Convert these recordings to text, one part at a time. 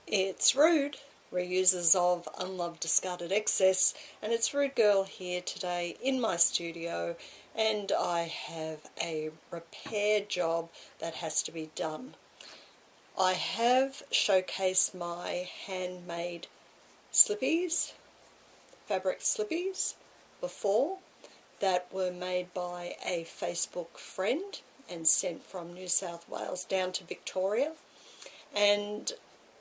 It's Rude, reusers of unloved discarded excess, and it's Rude Girl here today in my studio, and I have a repair job that has to be done. I have showcased my handmade slippies, fabric slippies, before, that were made by a Facebook friend and sent from New South Wales down to Victoria, and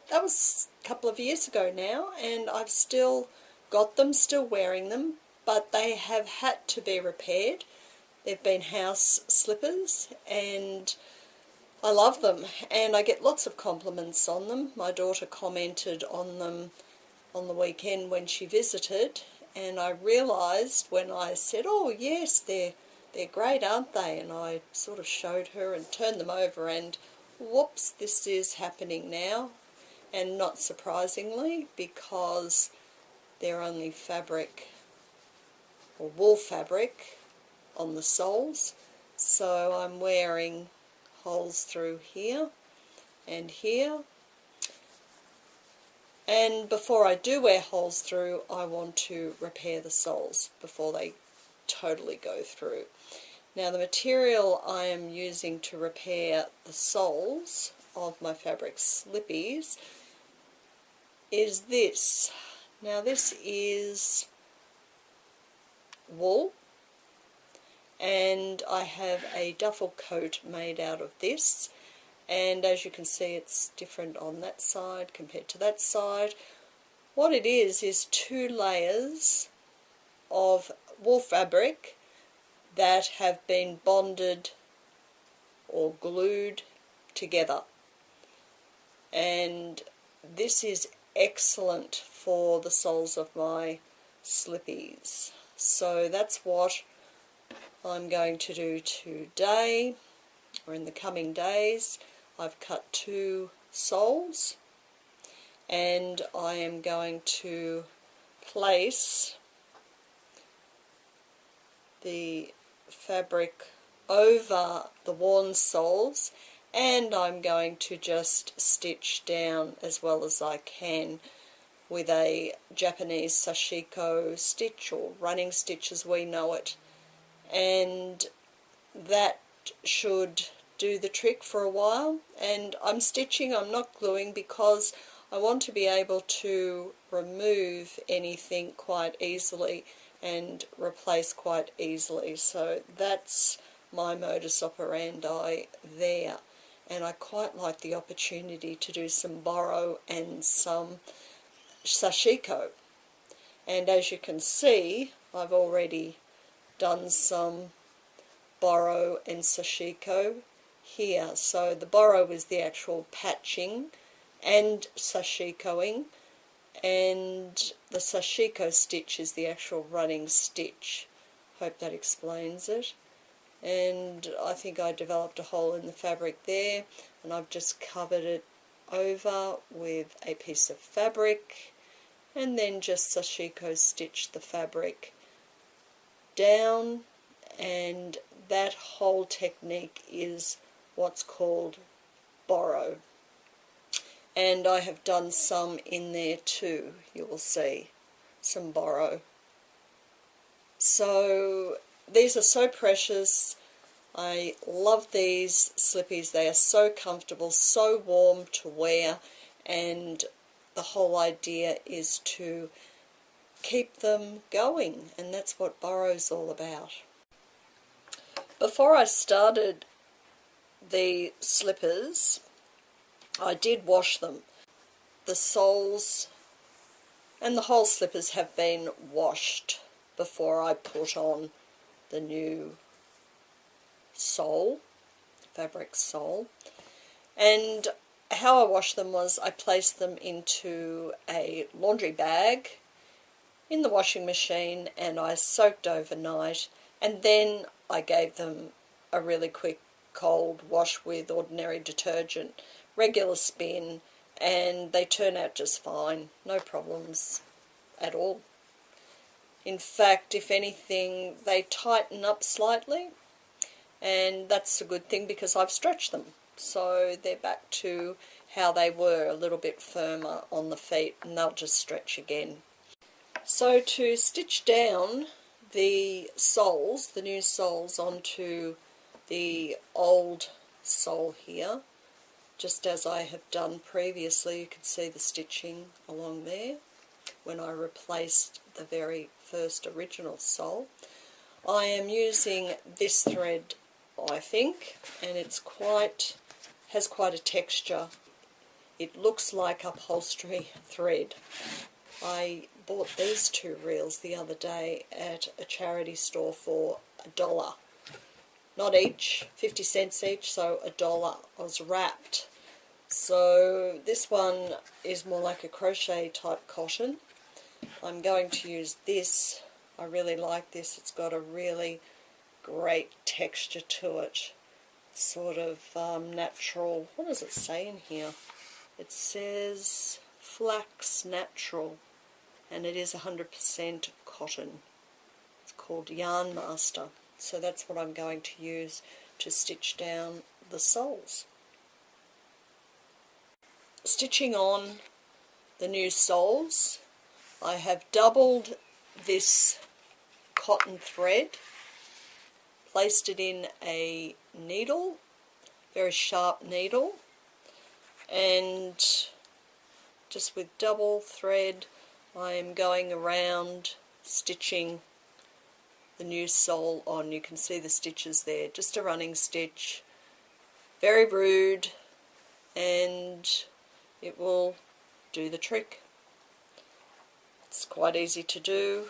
that was a couple of years ago now, and I've still got them, still wearing them, but they have had to be repaired. They've been house slippers, and I love them, and I get lots of compliments on them. My daughter commented on them on the weekend when she visited, and I realised when I said, oh yes, they're great, aren't they? And I sort of showed her and turned them over, and whoops, this is happening now. And not surprisingly, because they're only fabric or wool fabric on the soles, so I'm wearing holes through here and here. And before I do wear holes through, I want to repair the soles before they totally go through. Now, the material I am using to repair the soles of my fabric slippies is this. Now, this is wool, and I have a duffel coat made out of this, and as you can see, it's different on that side compared to that side. What it is 2 layers of wool fabric that have been bonded or glued together, and this is excellent for the soles of my slippies. So that's what I'm going to do today, or in the coming days. I've cut 2 soles, and I am going to place the fabric over the worn soles, and I'm going to just stitch down as well as I can with a Japanese sashiko stitch, or running stitch as we know it, and that should do the trick for a while. And I'm stitching, I'm not gluing, because I want to be able to remove anything quite easily and replace quite easily. So that's my modus operandi there, and I quite like the opportunity to do some Boro and some sashiko. And as you can see, I've already done some Boro and sashiko here. So the Boro is the actual patching and sashikoing, and the sashiko stitch is the actual running stitch. Hope that explains it. And I think I developed a hole in the fabric there, and I've just covered it over with a piece of fabric, and then just sashiko stitch the fabric down, and that whole technique is what's called Boro. And I have done some in there too, you will see, some Boro. So these are so precious. I love these slippies. They are so comfortable, so warm to wear, and the whole idea is to keep them going, and that's what Boro's all about. Before I started the slippers, I did wash them. The soles and the whole slippers have been washed before I put on the new sole, fabric sole. And how I washed them was I placed them into a laundry bag in the washing machine, and I soaked overnight, and then I gave them a really quick cold wash with ordinary detergent, regular spin, and they turn out just fine, no problems at all. In fact, if anything, they tighten up slightly, and that's a good thing because I've stretched them. so they're back to how they were, a little bit firmer on the feet, and they'll just stretch again. So to stitch down the soles, the new soles, onto the old sole here, just as I have done previously, you can see the stitching along there when I replaced the very first original sole. I am using this thread, I think, and it's has quite a texture. It looks like upholstery thread. I bought these two reels the other day at a charity store for $1. Not each, 50 cents each, so $1. I was wrapped. So this one is more like a crochet type cotton. I'm going to use this. I really like this. It's got a really great texture to it. It's sort of natural. What does it say in here? It says flax natural, and it is 100% cotton. It's called Yarn Master. So that's what I'm going to use to stitch down the soles. Stitching on the new soles, I have doubled this cotton thread, placed it in a needle, very sharp needle, and just with double thread I am going around stitching the new sole on. You can see the stitches there, just a running stitch, very rude, and it will do the trick. It's quite easy to do.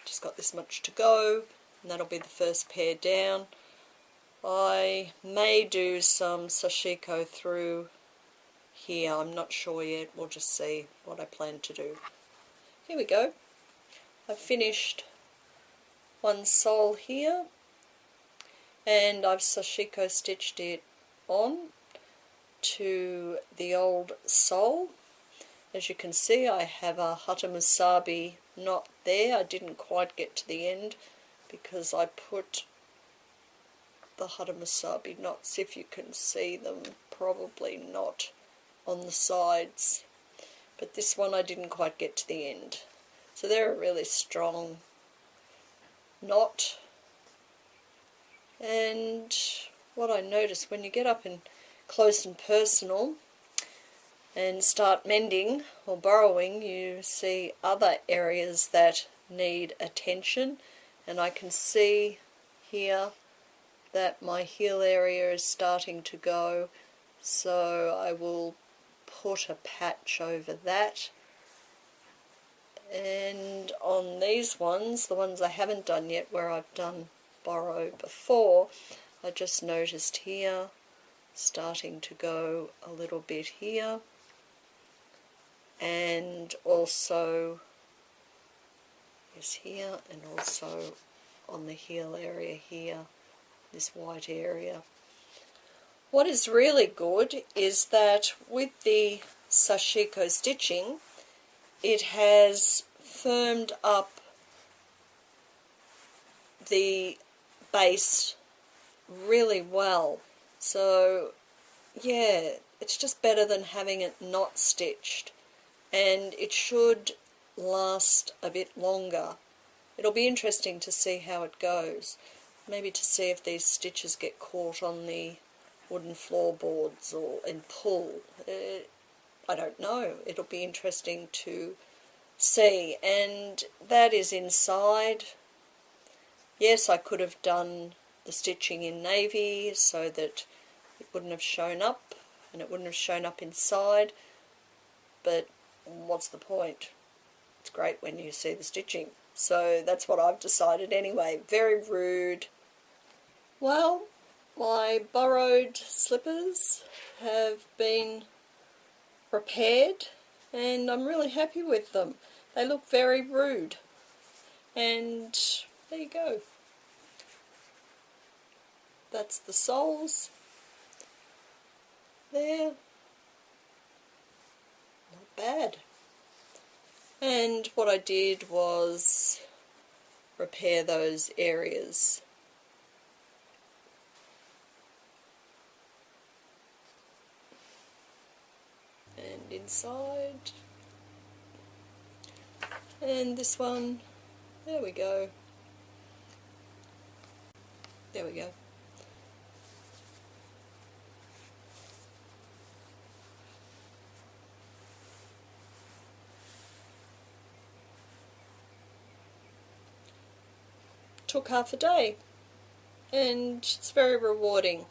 Just got this much to go, and that'll be the first pair down. I may do some sashiko through here, I'm not sure yet. We'll just see what I plan to do. Here we go. I've finished one sole here, and I've sashiko stitched it on to the old sole. As you can see, I have a hatamusabi knot there. I didn't quite get to the end because I put the hatamusabi knots, if you can see them, probably not on the sides, but this one I didn't quite get to the end. So they're a really strong knot. And what I noticed, when you get up and close and personal and start mending or borrowing, you see other areas that need attention, and I can see here that my heel area is starting to go, so I will put a patch over that. And on these ones, the ones I haven't done yet where I've done borrow before, I just noticed here starting to go a little bit here, and also is here, and also on the heel area here, this white area. What is really good is that with the sashiko stitching, it has firmed up the base really well. So yeah, it's just better than having it not stitched, and it should last a bit longer. It'll be interesting to see how it goes, maybe to see if these stitches get caught on the wooden floorboards or and pull. I don't know. It'll be interesting to see. And that is inside. Yes, I could have done the stitching in navy so that it wouldn't have shown up, and it wouldn't have shown up inside, but what's the point? It's great when you see the stitching. So that's what I've decided anyway. Very rude. Well, my borrowed slippers have been repaired, and I'm really happy with them. They look very rude, and there you go. That's the soles there. Not bad. And what I did was repair those areas. and inside. And this one, there we go. There we go. Took half a day, and it's very rewarding,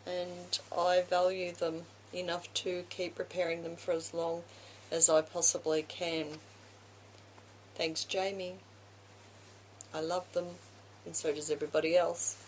and I value them enough to keep repairing them for as long as I possibly can. Thanks, Jamie. I love them, and so does everybody else.